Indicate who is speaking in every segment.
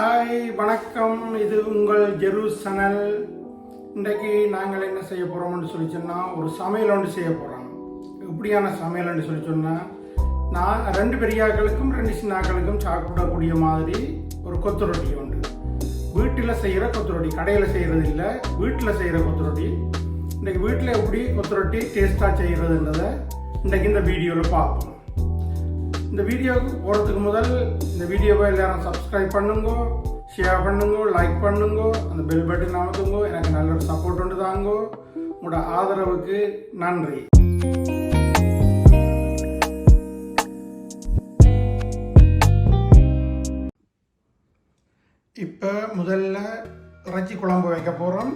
Speaker 1: Hi வணக்கம், இது உங்கள் ஜெரூஸ் சேனல். இன்றைக்கு நாங்கள் என்ன செய்ய போகிறோம்னு சொல்லி சொன்னால் ஒரு சமையல் ஒன்று செய்ய போகிறோம். எப்படியான சமையல்னு சொல்லி சொன்னால், நான் 2 பெரியாக்களுக்கும் 2 சின்னாக்களுக்கும் சாப்பிடக்கூடிய மாதிரி ஒரு கொத்து ரொட்டி உண்டு. வீட்டில் செய்கிற கொத்து ரொட்டி, கடையில் செய்கிறது இல்லை, வீட்டில் செய்கிற கொத்து ரொட்டி. இன்றைக்கி வீட்டில் எப்படி கொத்து ரொட்டி டேஸ்ட்டாக செய்கிறதுன்றதை இன்றைக்கி இந்த வீடியோவில் பார்ப்போம். இந்த வீடியோவுக்கு போகிறதுக்கு முதல் இந்த வீடியோவை எல்லாரும் சப்ஸ்கிரைப் பண்ணுங்க, ஷேர் பண்ணுங்க, லைக் பண்ணுங்க, அந்த பெல் பட்டன் அமுத்துங்க. எனக்கு நல்ல ஒரு சப்போர்ட் ஒன்று தாங்க. உங்களோட ஆதரவுக்கு நன்றி. இப்போ முதல்ல இறைச்சி குழம்பு வைக்க போகிறோம்.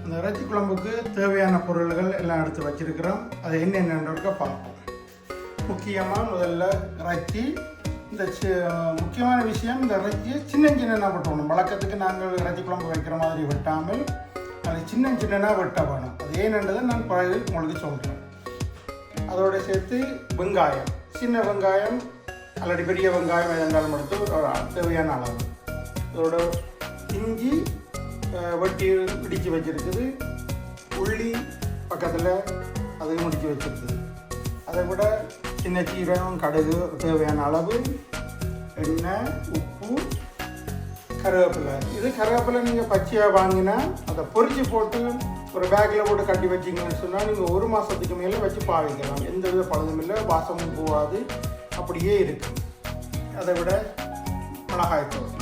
Speaker 1: அந்த இறைச்சி குழம்புக்கு தேவையான பொருள்கள் எல்லாம் எடுத்து வச்சிருக்கிறோம். அது என்னென்னன்றத பார்ப்போம். முக்கியமாக முதல்ல இறைச்சி. இந்த முக்கியமான விஷயம், இந்த இறைச்சியை சின்ன சின்னனாக வெட்டணும். வழக்கத்துக்கு நாங்கள் இறைச்சி குழம்பு வைக்கிற மாதிரி வெட்டாமல் அது சின்ன சின்னனாக வெட்ட வேணும். அது ஏனென்றதை நான் பிறகு உங்களுக்கு சொல்கிறேன். அதோடு சேர்த்து வெங்காயம், சின்ன வெங்காயம் அல்லது பெரிய வெங்காயம் எதென்றாலும் எடுத்து ஒரு தேவையான அளவு. அதோட இஞ்சி வெட்டி இடித்து வச்சுருக்குது. உள்ளி பக்கத்தில் அதையும் இடித்து வச்சுருக்குது. அதை விட சின்ன சீரகம், கடுகு தேவையான அளவு, எண்ணெய், உப்பு, கருவேப்பிலை. இது கருவேப்பிலை நீங்கள் பச்சையாக வாங்கினா அதை பொரிச்சு போட்டு ஒரு பேக்கில் போட்டு கட்டி வச்சிங்கன்னு சொன்னால் நீங்கள் 1 மாதத்துக்கு மேலே வச்சு பாவிக்கலாம். எந்த வித பழுதும் இல்லை, வாசமும் போகாது, அப்படியே இருக்குது. அதை விட மிளகாய்த்தூள்.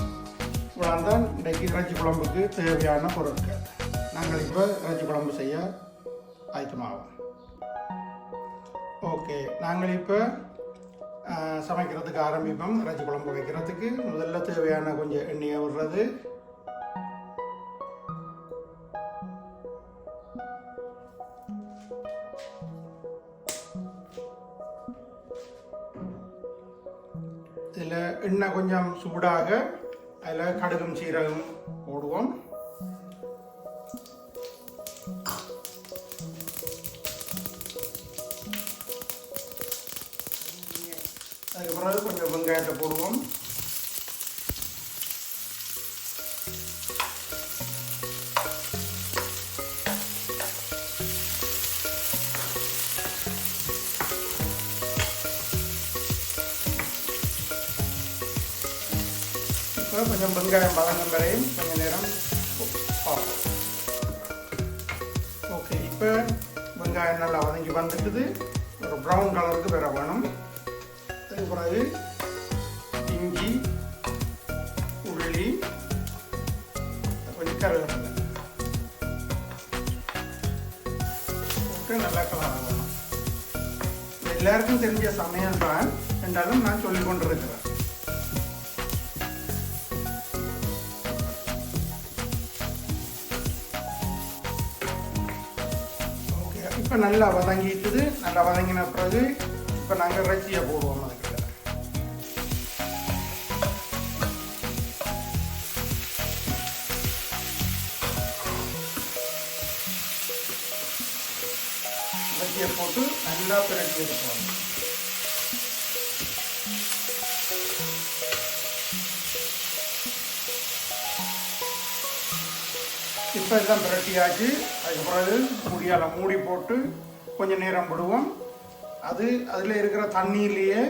Speaker 1: இவ்வளோதான் இன்றைக்கு இறைச்சி குழம்புக்கு தேவையான பொருட்கள். நாங்கள் இப்போ இறைச்சி குழம்பு செய்ய ஆயத்தமாகும். ஓகே, நாங்கள் இப்போ சமைக்கிறதுக்கு ஆரம்பிப்போம். இறைச்சி குழம்பு வைக்கிறதுக்கு முதல்ல தேவையான கொஞ்சம் எண்ணெயை விடுறது. இதில் எண்ணெய் கொஞ்சம் சூடாக அதில் கடுகும் சீரகம் போடுவோம். அதுக்கு பிறகு கொஞ்சம் வெங்காயத்தை போடுவோம். இப்போ கொஞ்சம் வெங்காயம் வதங்கும் வரையும் கொஞ்சம் நேரம் பார்ப்போம். ஓகே, இப்போ வெங்காயம் நல்லா வதங்கி வந்துட்டுது. ஒரு ப்ரௌன் கலருக்கு வேற வேணும். அதுக்கு பிறகு இஞ்சி, உள்ளி, கொஞ்சம் கருவேப்பிலை போட்டு நல்லா கலர் ஆகணும். எல்லாருக்கும் தெரிஞ்ச சமையல் தான் என்றாலும் நான் சொல்லிக் கொண்டிருக்கிறேன். ஓகே, இப்போ நல்லா வதங்கிட்டுது. நல்லா வதங்கின பிறகு இப்போ நாங்கள் இறைச்சியை போடுவோம். அதுக்கு இறைச்சியை போட்டு நல்லா பிரட்டி எடுப்போம். இப்போ எல்லாம் பிரட்டியாச்சு. அதுக்கு பிறகு மூடி போட்டு கொஞ்சம் நேரம் விடுவோம். அதில் இருக்கிற தண்ணியிலேயே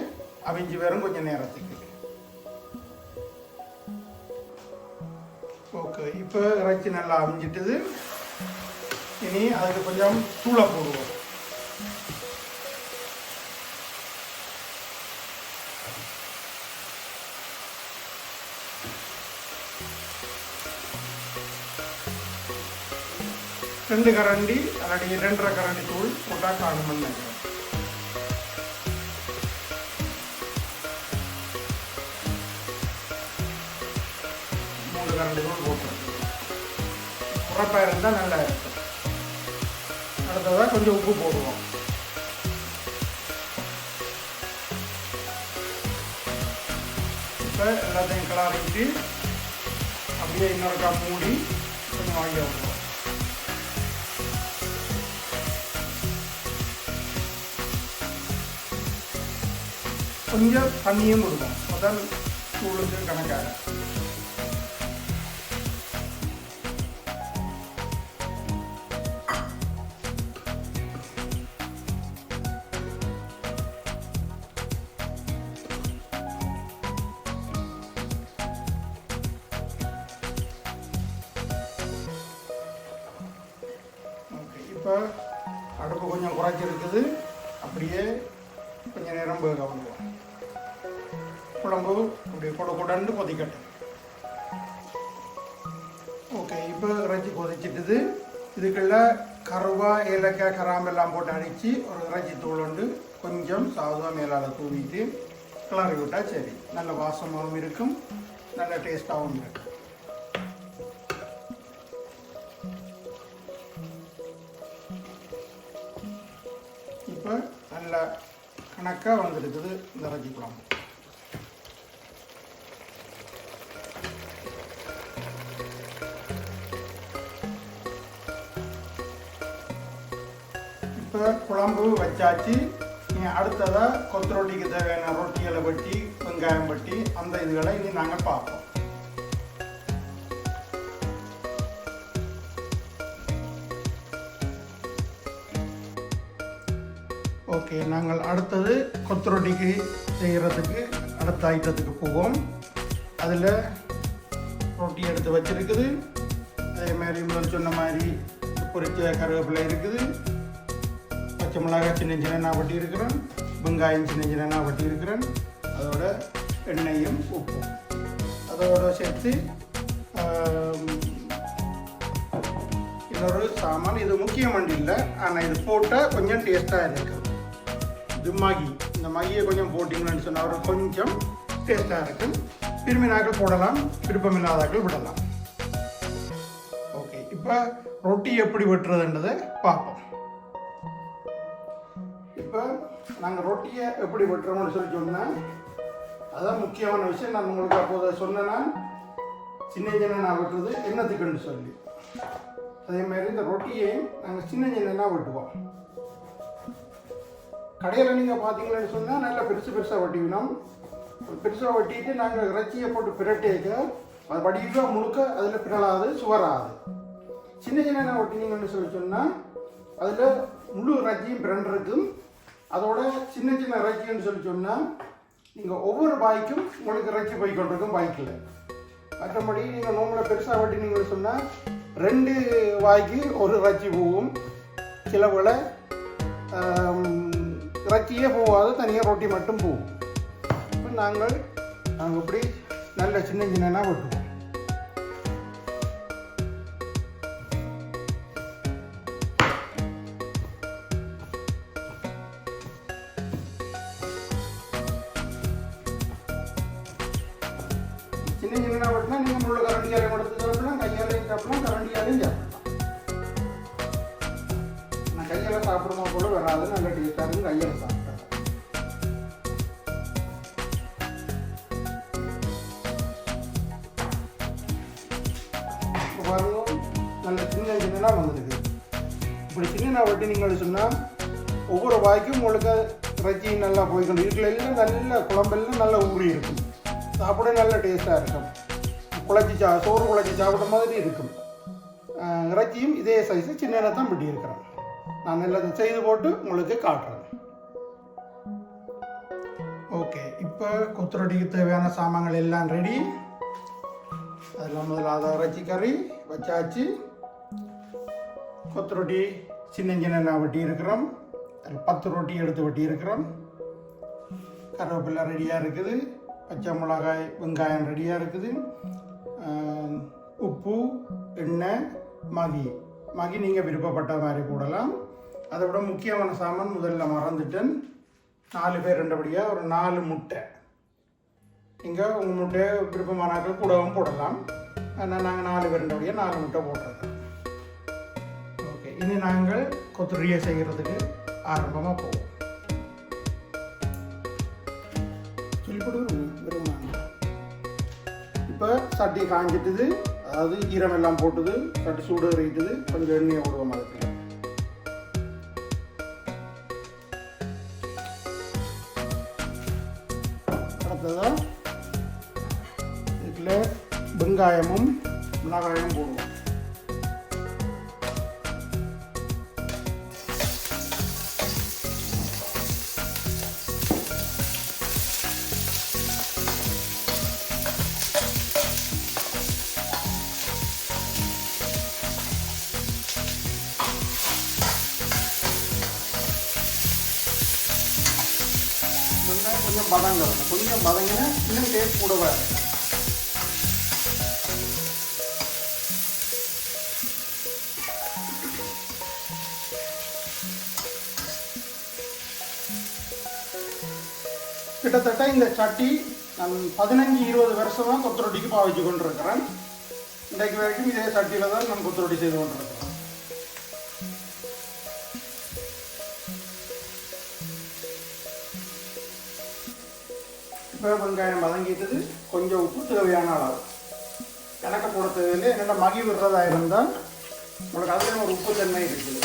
Speaker 1: அவிஞ்சு வரும் கொஞ்சம் நேரத்துக்கு. ஓகே, இப்போ இறைச்சி நல்லா அவிஞ்சிட்டுது. இனி அதுக்கு கொஞ்சம் தூளை போடுவோம். ரெண்டு கரண்டி அல்லது 2.5 கரண்டி தூள் போட்டால் காணும்னு நினைக்கிறேன். கரண்டி தூள் போட்டுருக்கோம். உரப்பாக இருந்தால் நல்லா இருக்கும். அடுத்ததாக கொஞ்சம் உப்பு போடுவோம். இப்போ எல்லாத்தையும் கிளறிட்டு அப்படியே இன்னொருக்கா மூடி கொஞ்சம் வாங்கி விடுவோம். கொஞ்சம் தண்ணியும் விடுவோம். முதல் தூளுக்கு கணக்காக இப்போ அடுப்பு கொஞ்சம் குறைச்சிருக்குது, அப்படியே கொஞ்சம் நேரம் வேக விடுவோம். குழம்பு அப்படியே கொடன்னு கொதிக்கட்டும். ஓகே, இப்போ இறைச்சி கொதிச்சிட்டுது. இதுக்குள்ள கருவா, ஏலக்காய், கராம்பெல்லாம் போட்டு அடித்து ஒரு இறைச்சி தூள் உண்டு கொஞ்சம் சாதா மேலால் தூவிட்டு கிளறி விட்டால் சரி. நல்ல வாசமாகவும் இருக்கும், நல்ல டேஸ்ட்டாகவும் இருக்கும். இப்போ நல்ல கணக்காக வந்துருக்குது இந்த இறைச்சி குழம்பு. இப்போ குழம்பு வச்சாச்சு. நீங்கள் அடுத்ததாக கொத்து ரொட்டிக்கு தேவையான ரொட்டிகளை வெட்டி, வெங்காயம் வெட்டி, அந்த இதுகளை இனி நாங்கள் பார்ப்போம். ஓகே, நாங்கள் அடுத்தது கொத்து ரொட்டிக்கு செய்கிறதுக்கு அடுத்த ஐட்டத்துக்கு போவோம். அதில் ரொட்டி எடுத்து வச்சிருக்குது. அதே மாதிரி முதல் சொன்ன மாதிரி பொரிச்ச கருவேப்பிலை இருக்குது, பச்சை மிளகாய் சின்ன சின்ன வட்டி இருக்கிறேன், வெங்காயம் சின்ன சின்ன வட்டி இருக்கிறேன், அதோட எண்ணெயும் உப்பும் அதோட சேர்த்து இன்னொரு சாமான். இது முக்கியமான இல்லை, ஆனால் இது போட்டால் கொஞ்சம் டேஸ்ட்டாக இருக்கும். இது மகி. இந்த மகியை கொஞ்சம் போட்டிங்கன்னு சொன்னால் ஒரு கொஞ்சம் டேஸ்ட்டாக இருக்கும். விரும்பினாக்கள் போடலாம், விருப்பமில்லாதாக்கள் விடலாம். ஓகே, இப்போ ரொட்டி எப்படி வெட்டுறதுன்றதை பார்ப்போம். இப்போ நாங்கள் ரொட்டியை எப்படி வெட்டுறோம்னு சொன்னால் அதுதான் முக்கியமான விஷயம். நான் உங்களுக்கு அப்போது சொன்னேன்னா சின்ன சின்ன வெட்டுறது என்னத்துக்குன்னு சொல்லி, அதேமாதிரி இந்த ரொட்டியை நாங்கள் சின்ன சின்னதாக வெட்டுவோம். கடையில் நீங்கள் பார்த்தீங்கன்னு சொன்னால் நல்லா பெருசாக வெட்டிக்கணும். பெருசாக வெட்டிட்டு நாங்கள் இறைச்சியை போட்டு பிரட்டேக்க அது வடிவாக முழுக்க அதில் பிறலாது, சுவராது. சின்ன சின்ன வெட்டினீங்கன்னு சொன்னால் அதில் முழு இறைச்சியும் பிறண்டிருக்கும். அதோட சின்ன சின்ன இறைச்சின்னு சொன்னால் நீங்கள் ஒவ்வொரு பாய்க்கும் உங்களுக்கு இறைச்சி போய் கொண்டிருக்கும் பாய்க்கில். மற்றபடி நீங்கள் நோம்பில் பெருசாக வெட்டினீங்கன்னு சொன்னால் 2 வாய்க்கு ஒரு இறைச்சி போகும். சில போல் இறைச்சியே போகாது, தனியாக ரொட்டி மட்டும் போகும். இப்போ நாங்கள் இப்படி நல்ல சின்ன சின்னனா வெட்டுவோம். சின்ன சின்ன வெட்டினா நீங்கள் முள்ள கரண்டியாலையும் எடுத்து சாப்பிடலாம், கையாலையும் சாப்பிடலாம், கரண்டியாலையும் சாப்பிடலாம். நான் கையால் சாப்பிடுமா போல வராது, நல்ல டேஸ்டாக இருக்கும் கையால் சாப்பிட்டேன். பாருங்க, நல்ல சின்ன சின்னனா வந்துருக்கு. இப்படி சின்ன வெட்டி நீங்கள் சொன்னால் ஒவ்வொரு வாய்க்கும் உங்களுக்கு இறைச்சி நல்லா போய்க்கணும். வீட்டில் எல்லாம் நல்ல குழம்பெல்லாம் நல்லா ஊறி இருக்கும், சாப்பிட நல்ல டேஸ்ட்டாக இருக்கும். சோறு குழச்சி சாப்பிட்ற மாதிரி இருக்கும். இறைச்சியும் இதே சைஸு சின்ன தான் வெட்டி இருக்கிறேன். நான் எல்லாம் செய்து போட்டு உங்களுக்கு காட்டுறேன். ஓகே, இப்போ கொத்து ரொட்டிக்கு தேவையான சாமான்கள் எல்லாம் ரெடி. அதில் முதல்ல இறைச்சி கறி வச்சாச்சு. கொத்து ரொட்டி சின்ன சின்ன வெட்டி இருக்கிறோம். 10 ரொட்டி எடுத்து வெட்டி இருக்கிறோம். கருவேப்பிலை ரெடியாக இருக்குது, பச்சை மிளகாய், வெங்காயம் ரெடியாக இருக்குது, உப்பு, எண்ணெய், மகி நீங்கள் விருப்பப்பட்ட மாதிரி போடலாம். அதை விட முக்கியமான சாமான் முதல்ல மறந்துட்டேன். 4 பேர் ரெண்டபடியாக ஒரு 4 முட்டை. நீங்கள் உங்கள் முட்டையை விருப்பமானாக்கள் கூடவும் போடலாம். ஆனால் நாங்கள் 4 பேர் ரெண்டபடியாக 4 முட்டை போடுறது. ஓகே, இனி நாங்கள் கொத்துரியை செய்கிறதுக்கு ஆரம்பமாக போவோம். இப்போ சட்டி காஞ்சிட்டுது, அதாவது ஈரம் எல்லாம் போட்டுது, சட்டி சூடு இறைட்டுது. கொஞ்சம் எண்ணெயை விடுவோம். அதுக்கு அடுத்ததான் இதுக்குள்ள வெங்காயமும் மிளகாயும் போடுவோம். கொஞ்சம் பதங்கணும். கொஞ்சம் பதங்கினா இன்னும் டேஸ்ட் கூட வரும். கிட்டத்தட்ட இந்த சட்டி நான் 15-20 வருஷமாக கொத்தரொட்டிக்கு பாவிச்சு கொண்டிருக்கிறேன். இன்றைக்கு வரைக்கும் இதே சட்டியில் தான் நான் கொத்தரொட்டி செய்து கொண்டிருக்கிறேன். இப்போ வெங்காயம் வதங்கிட்டது. கொஞ்சம் உப்பு தேவையான அளவு, கணக்க போட தேவையில்லை. என்னென்ன மகி விடுறதா இருந்தால் உங்களுக்கு அதுலேயும் ஒரு உப்பு தன்மை இருக்குது.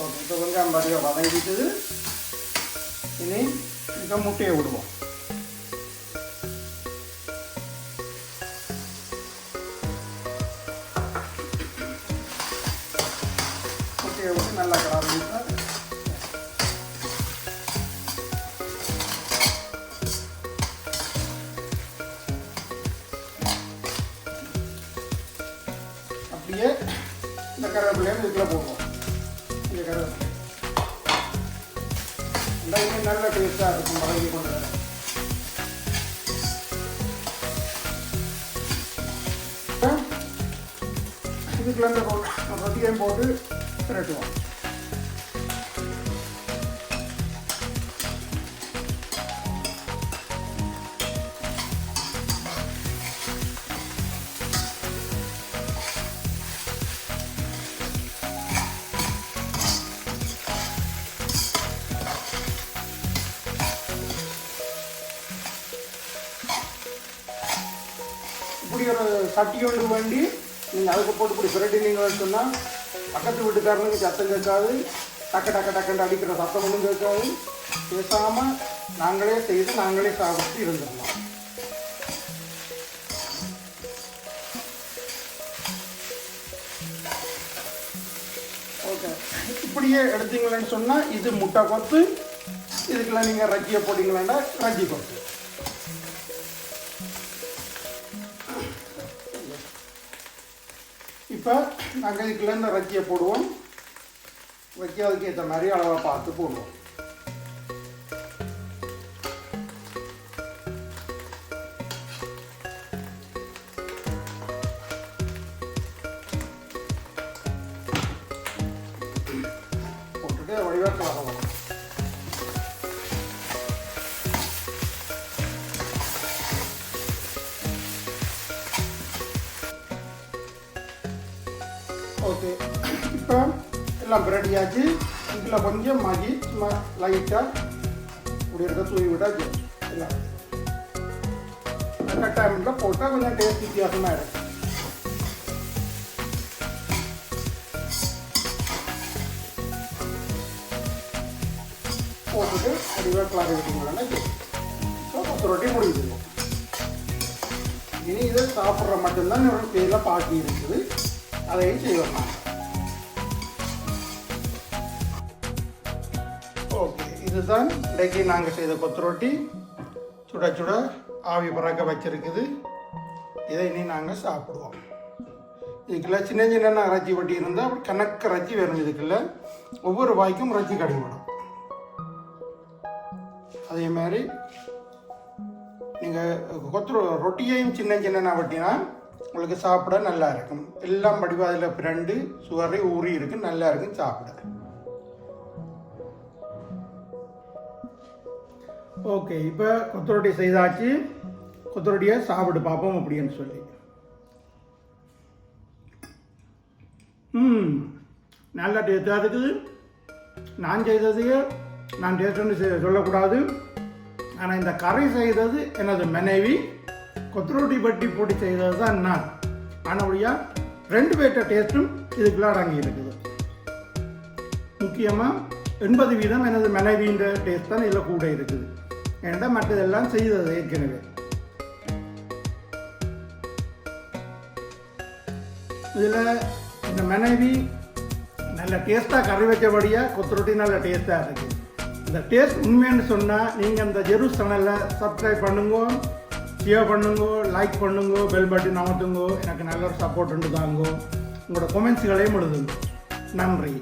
Speaker 1: ஓகே, இப்போ வெங்காயம் பாருங்க வதங்கிட்டது. இனி இப்போ முட்டையை விடுவோம். முட்டையை விட்டு நல்லா கலந்து அப்படியே இந்த கருவேப்பிலையும் இதுக்குள்ள போடுவோம். இந்த கருவேப்பிலை இன்னும் நல்ல டேஸ்டாக இருக்கும். வதங்கி கொண்டு வர இதுக்குள்ள இந்த ரொட்டியையும் போட்டு திரட்டுவோம். இப்படி ஒரு சட்டி கொண்டு வேண்டி நீங்கள் அதுக்கு போட்டு இப்படி பிரட்டினீங்கன்னு சொன்னால் பக்கத்து வீட்டுக்காரனுக்கு சத்தம் கேட்காது. டக்குன்னு அடிக்கிற சத்தம் ஒன்றும் கேட்காது. பேசாமல் நாங்களே செய்து நாங்களே சாப்பிட்டு இருந்துடலாம். ஓகே, இப்படியே எடுத்தீங்களேன்னு சொன்னால் இது முட்டை கொத்து. இதுக்கெல்லாம் நீங்கள் ரஜ்ஜியை போட்டிங்களேன்னா ரஜ்ஜி கொத்து. இப்போ நாங்கள் இதுக்குள்ள இந்த ரஜ்ஜியை போடுவோம். ரஜ்ஜி அதுக்கு ஏற்ற மாதிரி அளவை பார்த்து போடுவோம். போட்டுட்டு வடிவாக கலக்கலாம். ஓகே, இப்போ எல்லாம் ரெடியாச்சு. இதில் கொஞ்சம் மகி சும்மா லைட்டாக இப்படி இருக்க தூவி விட்டாச்சு. எல்லாம் அந்த டைமில் போட்டால் கொஞ்சம் டேஸ்ட் வித்தியாசமாக இருக்கும். போட்டுட்டு அப்படியே கிளறி விட்டீங்கன்னா கொத்தரொட்டி முடிஞ்சிடும். இனி இதை சாப்பிட்ற மட்டும்தான் என்னோட பேரில் பாக்கி இருக்குது. அதையும் செய்வோம். ஓகே, இதுதான் இன்றைக்கு நாங்கள் செய்த கொத்தரொட்டி. சுட சுட ஆவி பறக்க வச்சிருக்குது. இதை இனி நாங்கள் சாப்பிடுவோம். இதுக்குள்ள சின்ன சின்ன இறைச்சி வட்டி இருந்தால் அப்படி கணக்கு இறைச்சி வரும். இதுக்குள்ள ஒவ்வொரு வாய்க்கும் இறைச்சி கடிவிடும். அதே மாதிரி நீங்கள் ரொட்டியையும் சின்ன சின்ன வட்டினா உங்களுக்கு சாப்பிட நல்லா இருக்கும். எல்லாம் படிவா அதில் பிரண்டு சுவரை ஊறி இருக்கு, நல்லா இருக்கும் சாப்பிட. ஓகே, இப்போ கொத்தரொட்டி செய்தாச்சு. கொத்தரொட்டியை சாப்பிட்டு பார்ப்போம் அப்படின்னு சொல்லி. நல்லா டேஸ்டாக இருக்குது. நான் செய்ததையே நான் டேஸ்ட்டுன்னு சொல்லக்கூடாது. ஆனால் இந்த கறி செய்தது எனது மனைவி, கொத்தரொட்டி பட்டி போட்டு செய்தது தான் நான். ஆனபடியாக 2 பேர்ட்ட டேஸ்ட்டும் இதுக்குள்ள அடங்கி இருக்குது. முக்கியமாக 80% எனது மனைவியின் டேஸ்ட் தான் இதில் கூட இருக்குது. ஏன்னா மற்றதெல்லாம் செய்தது ஏற்கனவே. இதில் இந்த மனைவி நல்ல டேஸ்ட்டாக கறி வச்சபடியாக கொத்தரொட்டி நல்ல டேஸ்ட்டாக இருக்குது. இந்த டேஸ்ட் உண்மைன்னு சொன்னால் நீங்கள் அந்த ஜெரூஸ் சேனலை சப்ஸ்கிரைப் பண்ணுங்க, ஷேர் பண்ணுங்க, லைக் பண்ணுங்க, பெல் பட்டன் அமர்த்துங்க. எனக்கு நல்ல ஒரு சப்போர்ட் உண்டு தாங்க. உங்களோட கொமெண்ட்ஸ்களையும் எழுதுங்க. நன்றி.